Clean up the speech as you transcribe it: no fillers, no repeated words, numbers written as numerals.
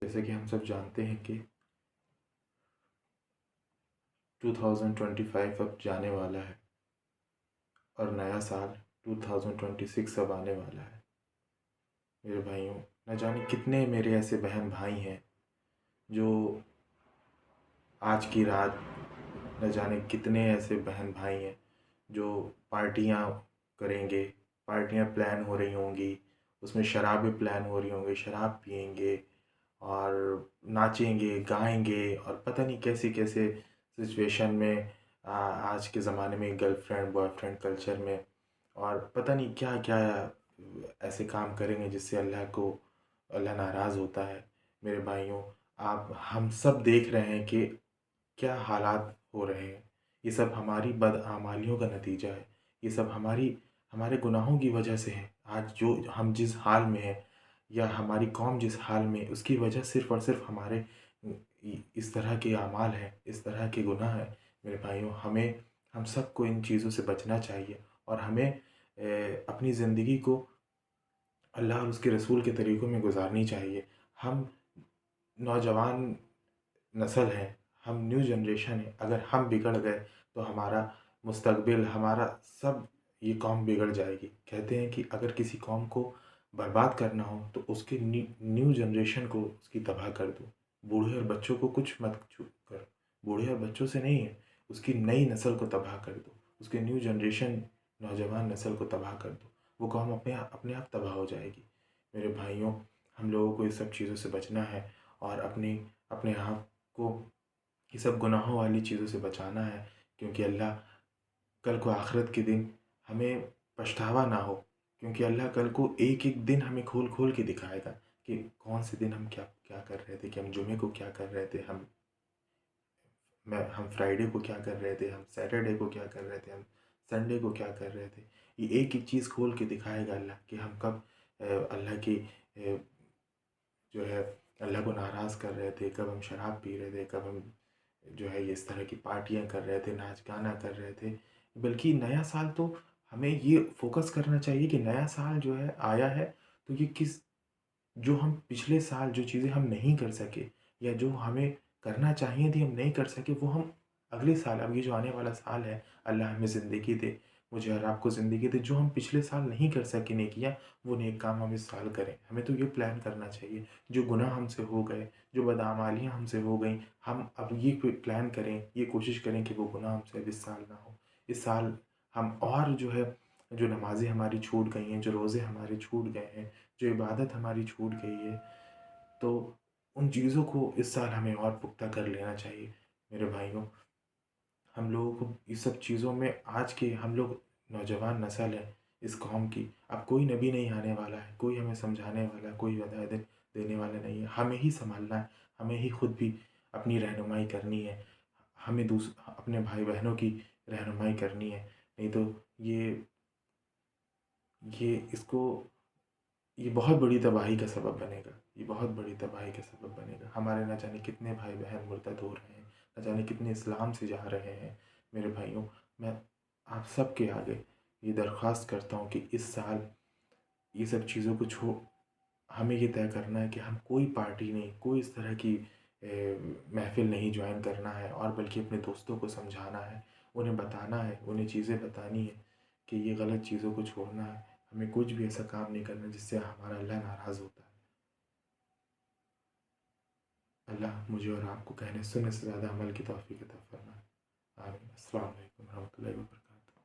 جیسے کہ ہم سب جانتے ہیں کہ 2025 اب جانے والا ہے اور نیا سال 2026 اب آنے والا ہے۔ میرے بھائیوں، نہ جانے کتنے میرے ایسے بہن بھائی ہیں جو آج کی رات، نہ جانے کتنے ایسے بہن بھائی ہیں جو پارٹیاں کریں گے، پارٹیاں پلان ہو رہی ہوں گی، اس میں شرابیں پلان ہو رہی ہوں گی، شراب پئیں گے اور ناچیں گے، گائیں گے، اور پتہ نہیں کیسے کیسے سچویشن میں آج کے زمانے میں girl friend boy friend culture میں، اور پتہ نہیں کیا کیا ایسے کام کریں گے جس سے اللہ ناراض ہوتا ہے۔ میرے بھائیوں، ہم سب دیکھ رہے ہیں کہ کیا حالات ہو رہے ہیں۔ یہ سب ہماری بدعمالیوں کا نتیجہ ہے، یہ سب ہمارے گناہوں کی وجہ سے ہے۔ آج جو ہم جس حال میں ہیں یا ہماری قوم جس حال میں، اس کی وجہ صرف اور صرف ہمارے اس طرح کے اعمال ہیں، اس طرح کے گناہ ہیں۔ میرے بھائیوں، ہم سب کو ان چیزوں سے بچنا چاہیے، اور ہمیں اپنی زندگی کو اللہ اور اس کے رسول کے طریقوں میں گزارنی چاہیے۔ ہم نوجوان نسل ہیں، ہم نیو جنریشن ہیں، اگر ہم بگڑ گئے تو ہمارا مستقبل، ہمارا سب، یہ قوم بگڑ جائے گی۔ کہتے ہیں کہ اگر کسی قوم کو برباد کرنا ہو تو اس کے نیو جنریشن کو اس کی تباہ کر دو، بوڑھے اور بچوں کو کچھ مت کرو، بوڑھے اور بچوں سے نہیں ہے، اس کی نئی نسل کو تباہ کر دو، اس کے نیو جنریشن، نوجوان نسل کو تباہ کر دو، وہ قوم اپنے آپ تباہ ہو جائے گی۔ میرے بھائیوں، ہم لوگوں کو اس سب چیزوں سے بچنا ہے، اور اپنے آپ کو یہ سب گناہوں والی چیزوں سے بچانا ہے، کیونکہ اللہ کل کو آخرت کے دن ہمیں پچھتاوا نہ ہو، کیونکہ اللہ کل کو ایک ایک دن ہمیں کھول کھول کے دکھائے گا کہ کون سے دن ہم کیا کیا کر رہے تھے، کہ ہم جمعے کو کیا کر رہے تھے، ہم فرائیڈے کو کیا کر رہے تھے، ہم سیٹرڈے کو کیا کر رہے تھے، ہم سنڈے کو کیا کر رہے تھے۔ یہ ایک ایک چیز کھول کے دکھائے گا اللہ، کہ ہم کب اللہ کی جو ہے اللہ کو ناراض کر رہے تھے، کب ہم شراب پی رہے تھے، کب ہم جو ہے اس طرح کی پارٹیاں کر رہے تھے، ناچ گانا کر رہے تھے۔ بلکہ نیا سال تو ہمیں یہ فوکس کرنا چاہیے کہ نیا سال جو ہے آیا ہے تو یہ جو ہم پچھلے سال جو چیزیں ہم نہیں کر سکے، یا جو ہمیں کرنا چاہیے تھی ہم نہیں کر سکے، وہ ہم اگلے سال، اب یہ جو آنے والا سال ہے، اللہ ہمیں زندگی دے، مجھے اور آپ کو زندگی دے، جو ہم پچھلے سال نہیں کر سکے نیکیاں، وہ نیک کام ہم اس سال کریں۔ ہمیں تو یہ پلان کرنا چاہیے، جو گناہ ہم سے ہو گئے، جو بدعمالیاں ہم سے ہو گئیں، ہم اب یہ پلان کریں، یہ کوشش کریں کہ وہ گناہ ہم سے اب اس سال نہ ہو۔ اس سال ہم اور جو ہے، جو نمازیں ہماری چھوٹ گئی ہیں، جو روزے ہمارے چھوٹ گئے ہیں، جو عبادت ہماری چھوٹ گئی ہے، تو ان چیزوں کو اس سال ہمیں اور پختہ کر لینا چاہیے۔ میرے بھائیوں، ہم لوگوں کو اس سب چیزوں میں، آج کے ہم لوگ نوجوان نسل ہے اس قوم کی، اب کوئی نبی نہیں آنے والا ہے، کوئی ہمیں سمجھانے والا، کوئی ہدایت دینے والا نہیں ہے، ہمیں ہی سنبھلنا ہے، ہمیں ہی خود بھی اپنی رہنمائی کرنی ہے، ہمیں اپنے بھائی بہنوں کی رہنمائی کرنی ہے، نہیں تو یہ بہت بڑی تباہی کا سبب بنے گا، یہ بہت بڑی تباہی کا سبب بنے گا۔ ہمارے نہ جانے کتنے بھائی بہن مرتد ہو رہے ہیں، نہ جانے کتنے اسلام سے جا رہے ہیں۔ میرے بھائیوں، میں آپ سب کے آگے یہ درخواست کرتا ہوں کہ اس سال یہ سب چیزوں کو ہمیں یہ طے کرنا ہے کہ ہم کوئی پارٹی نہیں، کوئی اس طرح کی محفل نہیں جوائن کرنا ہے، اور بلکہ اپنے دوستوں کو سمجھانا ہے، انہیں بتانا ہے، انہیں چیزیں بتانی ہے کہ یہ غلط چیزوں کو چھوڑنا ہے، ہمیں کچھ بھی ایسا کام نہیں کرنا جس سے ہمارا اللہ ناراض ہوتا ہے۔ اللہ مجھے اور آپ کو کہنے سننے سے زیادہ عمل کی توفیق عطا فرمائے۔ آمین۔ السلام علیکم ورحمۃ اللہ وبرکاتہ۔